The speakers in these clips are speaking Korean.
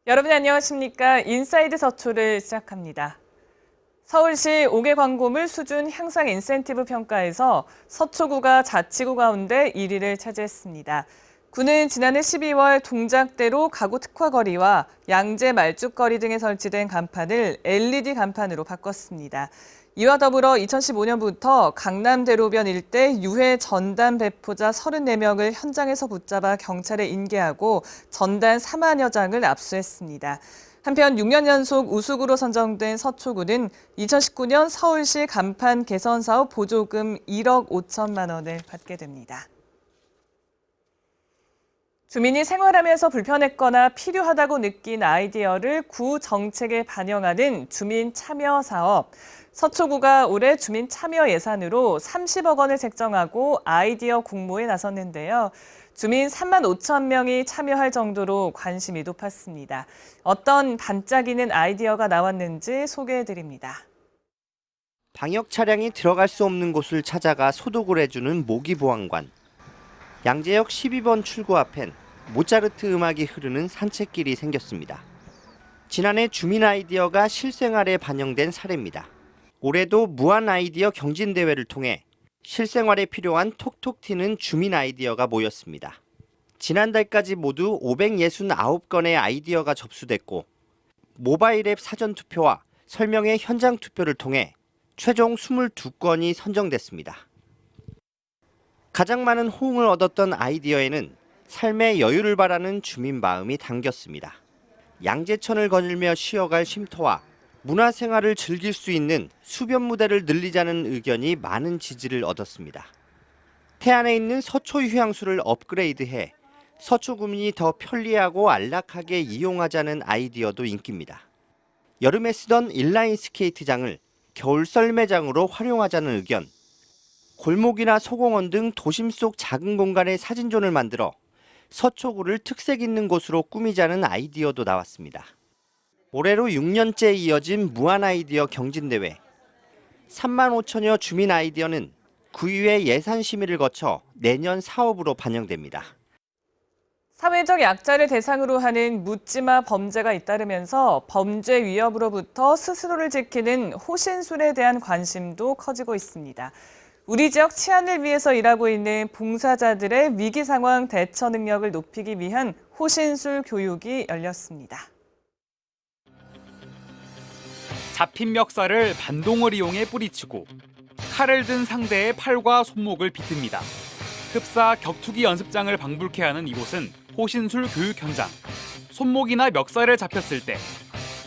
여러분 안녕하십니까? 인사이드 서초를 시작합니다. 서울시 5개 광고물 수준 향상 인센티브 평가에서 서초구가 자치구 가운데 1위를 차지했습니다. 구는 지난해 12월 동작대로 가구 특화거리와 양재 말죽거리 등에 설치된 간판을 LED 간판으로 바꿨습니다. 이와 더불어 2015년부터 강남대로변 일대 유해 전단 배포자 34명을 현장에서 붙잡아 경찰에 인계하고 전단 4만여 장을 압수했습니다. 한편 6년 연속 우수구로 선정된 서초구는 2019년 서울시 간판 개선 사업 보조금 1억 5천만 원을 받게 됩니다. 주민이 생활하면서 불편했거나 필요하다고 느낀 아이디어를 구 정책에 반영하는 주민 참여 사업. 서초구가 올해 주민 참여 예산으로 30억 원을 책정하고 아이디어 공모에 나섰는데요. 주민 3만 5천 명이 참여할 정도로 관심이 높았습니다. 어떤 반짝이는 아이디어가 나왔는지 소개해드립니다. 방역 차량이 들어갈 수 없는 곳을 찾아가 소독을 해주는 모기보안관. 양재역 12번 출구 앞엔 모차르트 음악이 흐르는 산책길이 생겼습니다. 지난해 주민 아이디어가 실생활에 반영된 사례입니다. 올해도 무한 아이디어 경진대회를 통해 실생활에 필요한 톡톡 튀는 주민 아이디어가 모였습니다. 지난달까지 모두 569건의 아이디어가 접수됐고 모바일 앱 사전투표와 설명회 현장 투표를 통해 최종 22건이 선정됐습니다. 가장 많은 호응을 얻었던 아이디어에는 삶의 여유를 바라는 주민 마음이 담겼습니다. 양재천을 거닐며 쉬어갈 쉼터와 문화생활을 즐길 수 있는 수변 무대를 늘리자는 의견이 많은 지지를 얻었습니다. 태안에 있는 서초 휴양소를 업그레이드해 서초 구민이 더 편리하고 안락하게 이용하자는 아이디어도 인기입니다. 여름에 쓰던 인라인 스케이트장을 겨울 썰매장으로 활용하자는 의견, 골목이나 소공원 등 도심 속 작은 공간에 사진존을 만들어 서초구를 특색 있는 곳으로 꾸미자는 아이디어도 나왔습니다. 올해로 6년째 이어진 무한 아이디어 경진대회. 3만 5천여 주민 아이디어는 구의회 예산 심의를 거쳐 내년 사업으로 반영됩니다. 사회적 약자를 대상으로 하는 묻지마 범죄가 잇따르면서 범죄 위협으로부터 스스로를 지키는 호신술에 대한 관심도 커지고 있습니다. 우리 지역 치안을 위해서 일하고 있는 봉사자들의 위기 상황 대처 능력을 높이기 위한 호신술 교육이 열렸습니다. 잡힌 멱살을 반동을 이용해 뿌리치고 칼을 든 상대의 팔과 손목을 비틉니다. 흡사 격투기 연습장을 방불케 하는 이곳은 호신술 교육 현장. 손목이나 멱살을 잡혔을 때,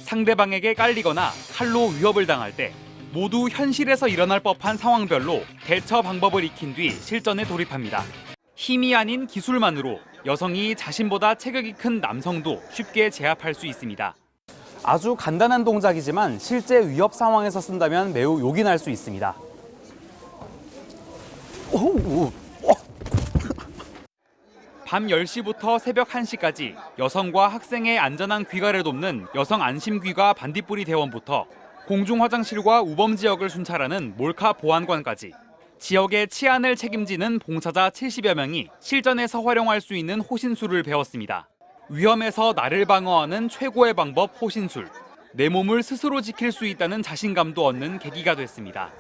상대방에게 깔리거나 칼로 위협을 당할 때 모두 현실에서 일어날 법한 상황별로 대처 방법을 익힌 뒤 실전에 돌입합니다. 힘이 아닌 기술만으로 여성이 자신보다 체격이 큰 남성도 쉽게 제압할 수 있습니다. 아주 간단한 동작이지만 실제 위협 상황에서 쓴다면 매우 요긴할 수 있습니다. 밤 10시부터 새벽 1시까지 여성과 학생의 안전한 귀가를 돕는 여성 안심귀가 반딧불이 대원부터 공중 화장실과 우범 지역을 순찰하는 몰카 보안관까지 지역의 치안을 책임지는 봉사자 70여 명이 실전에서 활용할 수 있는 호신술을 배웠습니다. 위험에서 나를 방어하는 최고의 방법 호신술. 내 몸을 스스로 지킬 수 있다는 자신감도 얻는 계기가 됐습니다.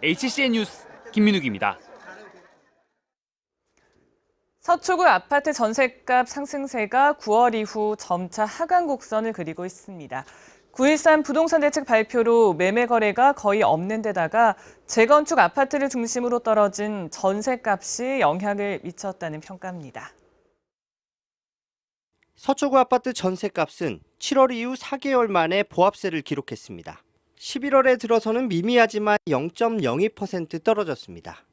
HCN 뉴스 김민욱입니다. 서초구 아파트 전셋값 상승세가 9월 이후 점차 하강 곡선을 그리고 있습니다. 9.13 부동산 대책 발표로 매매 거래가 거의 없는 데다가 재건축 아파트를 중심으로 떨어진 전셋값이 영향을 미쳤다는 평가입니다. 서초구 아파트 전셋값은 7월 이후 4개월 만에 보합세를 기록했습니다. 11월에 들어서는 미미하지만 0.02% 떨어졌습니다.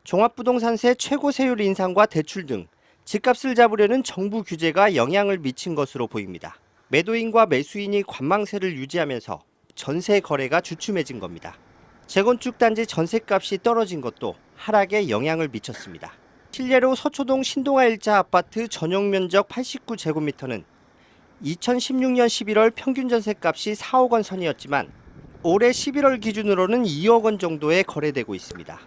종합부동산세 최고 세율 인상과 대출 등 집값을 잡으려는 정부 규제가 영향을 미친 것으로 보입니다. 매도인과 매수인이 관망세를 유지하면서 전세 거래가 주춤해진 겁니다. 재건축 단지 전셋값이 떨어진 것도 하락에 영향을 미쳤습니다. 실례로 서초동 신동아 1자 아파트 전용 면적 89제곱미터는 2016년 11월 평균 전셋값이 4억 원 선이었지만 올해 11월 기준으로는 2억 원 정도에 거래되고 있습니다.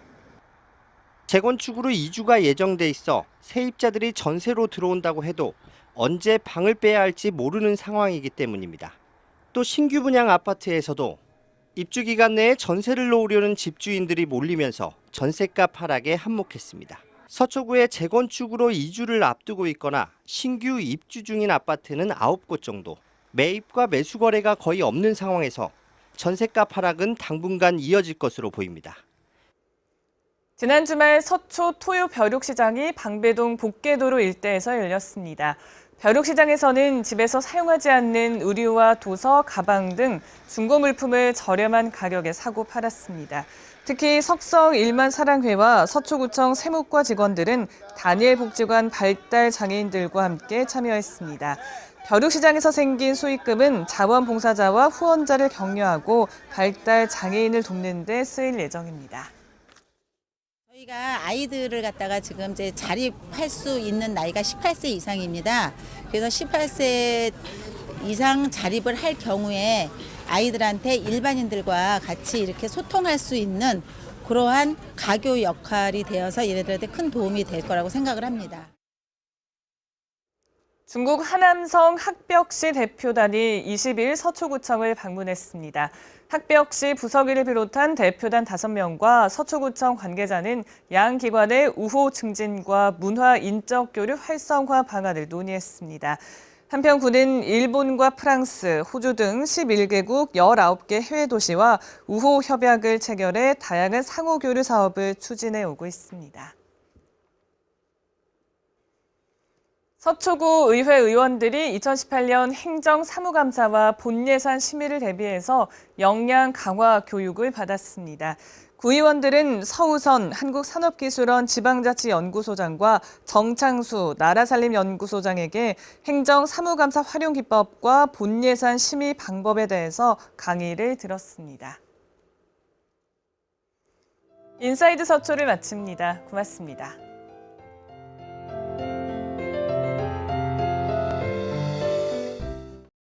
재건축으로 이주가 예정돼 있어 세입자들이 전세로 들어온다고 해도 언제 방을 빼야 할지 모르는 상황이기 때문입니다. 또 신규 분양 아파트에서도 입주 기간 내에 전세를 놓으려는 집주인들이 몰리면서 전세값 하락에 한몫했습니다. 서초구에 재건축으로 이주를 앞두고 있거나 신규 입주 중인 아파트는 9곳 정도, 매입과 매수 거래가 거의 없는 상황에서 전세값 하락은 당분간 이어질 것으로 보입니다. 지난 주말 서초 토요 벼룩시장이 방배동 복개도로 일대에서 열렸습니다. 벼룩시장에서는 집에서 사용하지 않는 의류와 도서, 가방 등 중고 물품을 저렴한 가격에 사고 팔았습니다. 특히 석성 1만 사랑회와 서초구청 세무과 직원들은 다니엘 복지관 발달 장애인들과 함께 참여했습니다. 벼룩시장에서 생긴 수익금은 자원봉사자와 후원자를 격려하고 발달 장애인을 돕는 데 쓰일 예정입니다. 저희가 아이들을 갖다가 지금 이제 자립할 수 있는 나이가 18세 이상입니다. 그래서 18세 이상 자립을 할 경우에 아이들한테 일반인들과 같이 이렇게 소통할 수 있는 그러한 가교 역할이 되어서 얘네들한테 큰 도움이 될 거라고 생각을 합니다. 중국 하남성 학벽시 대표단이 20일 서초구청을 방문했습니다. 학벽시 부서기를 비롯한 대표단 5명과 서초구청 관계자는 양 기관의 우호 증진과 문화 인적 교류 활성화 방안을 논의했습니다. 한편 군은 일본과 프랑스, 호주 등 11개국 19개 해외 도시와 우호 협약을 체결해 다양한 상호 교류 사업을 추진해 오고 있습니다. 서초구 의회 의원들이 2018년 행정사무감사와 본예산 심의를 대비해서 역량 강화 교육을 받았습니다. 구의원들은 서우선 한국산업기술원 지방자치연구소장과 정창수 나라살림연구소장에게 행정사무감사 활용 기법과 본예산 심의 방법에 대해서 강의를 들었습니다. 인사이드 서초를 마칩니다. 고맙습니다.